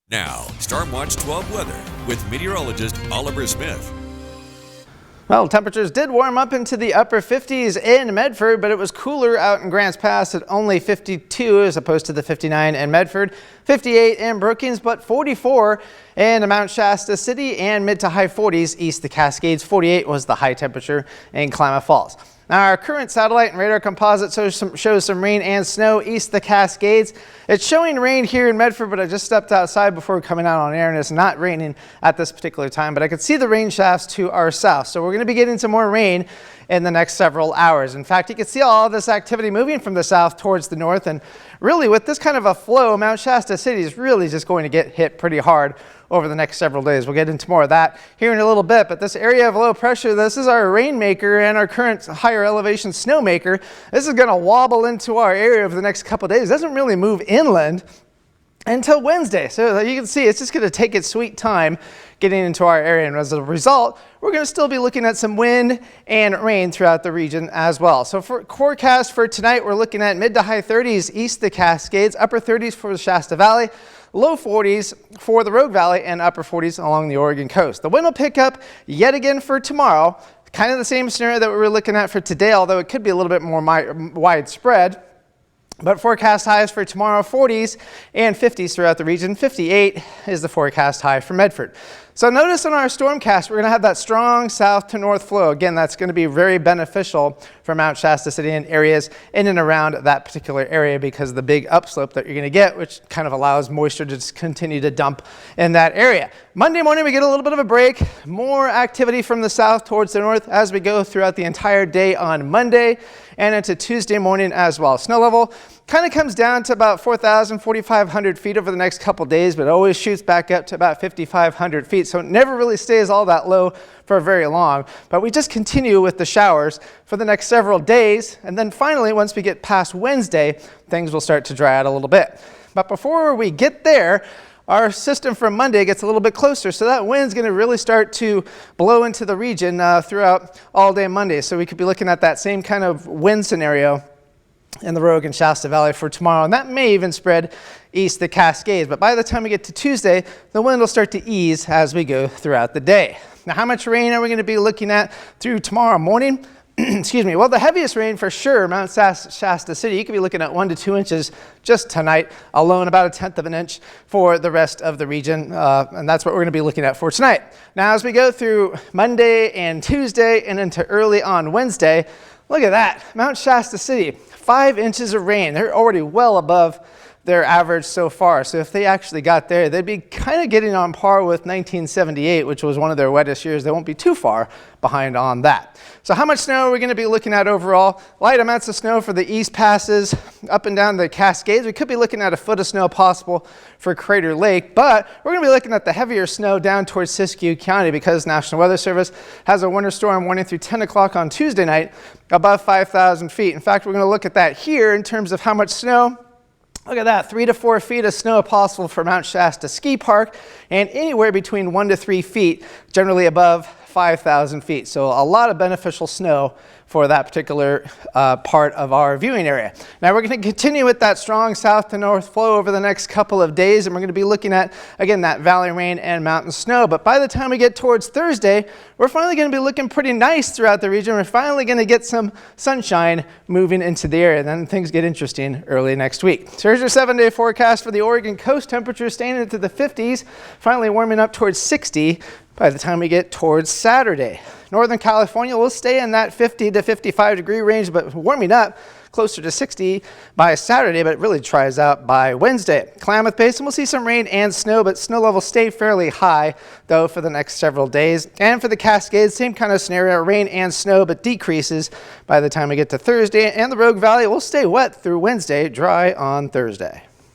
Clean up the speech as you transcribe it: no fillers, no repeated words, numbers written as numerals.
Now, Stormwatch 12 weather with meteorologist Oliver Smith. Well, temperatures did warm up into the upper 50s in Medford, but it was cooler out in Grants Pass at only 52 as opposed to the 59 in Medford, 58 in Brookings, but 44 in Mount Shasta City and mid to high 40s east the Cascades. 48 was the high temperature in Klamath Falls. Now, our current satellite and radar composite shows some rain and snow east the Cascades. It's showing rain here in Medford, but I just stepped outside before coming out on air and it's not raining at this particular time, but I could see the rain shafts to our south. So we're going to be getting some more rain in the next several hours. In fact, you can see all this activity moving from the south towards the north, and really with this kind of a flow, Mount Shasta City is really just going to get hit pretty hard over the next several days. We'll get into more of that here in a little bit, but this area of low pressure, this is our rainmaker and our current higher elevation snowmaker. This is going to wobble into our area over the next couple of days. It doesn't really move inland until Wednesday. So you can see it's just going to take its sweet time getting into our area, and as a result, we're going to still be looking at some wind and rain throughout the region as well. So for forecast for tonight, we're looking at mid to high 30s east the Cascades, upper 30s for the Shasta Valley, low 40s for the Rogue Valley, and upper 40s along the Oregon coast. The wind will pick up yet again for tomorrow, kind of the same scenario that we were looking at for today, although it could be a little bit more widespread. But forecast highs for tomorrow, 40s and 50s throughout the region. 58 is the forecast high for Medford. So notice on our stormcast, we're going to have that strong south to north flow. Again, that's going to be very beneficial for Mount Shasta City and areas in and around that particular area because of the big upslope that you're going to get, which kind of allows moisture to just continue to dump in that area. Monday morning, we get a little bit of a break. More activity from the south towards the north as we go throughout the entire day on Monday and into Tuesday morning as well. Snow level kind of comes down to about 4,000, 4,500 feet over the next couple days, but always shoots back up to about 5,500 feet. So it never really stays all that low for very long, but we just continue with the showers for the next several days. And then finally, once we get past Wednesday, things will start to dry out a little bit. But before we get there, our system from Monday gets a little bit closer, so that wind's going to really start to blow into the region throughout all day Monday. So we could be looking at that same kind of wind scenario in the Rogue and Shasta Valley for tomorrow, and that may even spread east the Cascades. But by the time we get to Tuesday, the wind will start to ease as we go throughout the day. Now, how much rain are we going to be looking at through tomorrow morning? Excuse me. Well, the heaviest rain for sure, Mount Shasta City, you could be looking at 1 to 2 inches just tonight alone, about 1/10 of an inch for the rest of the region. And that's what we're going to be looking at for tonight. Now, as we go through Monday and Tuesday and into early on Wednesday, look at that. Mount Shasta City, 5 inches of rain. They're already well above their average so far. So if they actually got there, they'd be kind of getting on par with 1978, which was one of their wettest years. They won't be too far behind on that. So how much snow are we going to be looking at overall? Light amounts of snow for the east passes up and down the Cascades. We could be looking at 1 foot of snow possible for Crater Lake, but we're going to be looking at the heavier snow down towards Siskiyou County because National Weather Service has a winter storm warning through 10 o'clock on Tuesday night above 5,000 feet. In fact, we're going to look at that here in terms of how much snow. Look at that, 3 to 4 feet of snow possible for Mount Shasta Ski Park and anywhere between 1 to 3 feet, generally above 5,000 feet. So a lot of beneficial snow for that particular part of our viewing area. Now we're going to continue with that strong south to north flow over the next couple of days, and we're going to be looking at, again, that valley rain and mountain snow. But by the time we get towards Thursday, we're finally going to be looking pretty nice throughout the region. We're finally going to get some sunshine moving into the area. Then things get interesting early next week. So here's your 7-day forecast for the Oregon coast. Temperatures staying into the 50s, finally warming up towards 60 by the time we get towards Saturday. Northern California will stay in that 50 to 55 degree range, but warming up closer to 60 by Saturday, but it really dries out by Wednesday. Klamath Basin will see some rain and snow, but snow levels stay fairly high, though, for the next several days. And for the Cascades, same kind of scenario, rain and snow, but decreases by the time we get to Thursday. And the Rogue Valley will stay wet through Wednesday, dry on Thursday.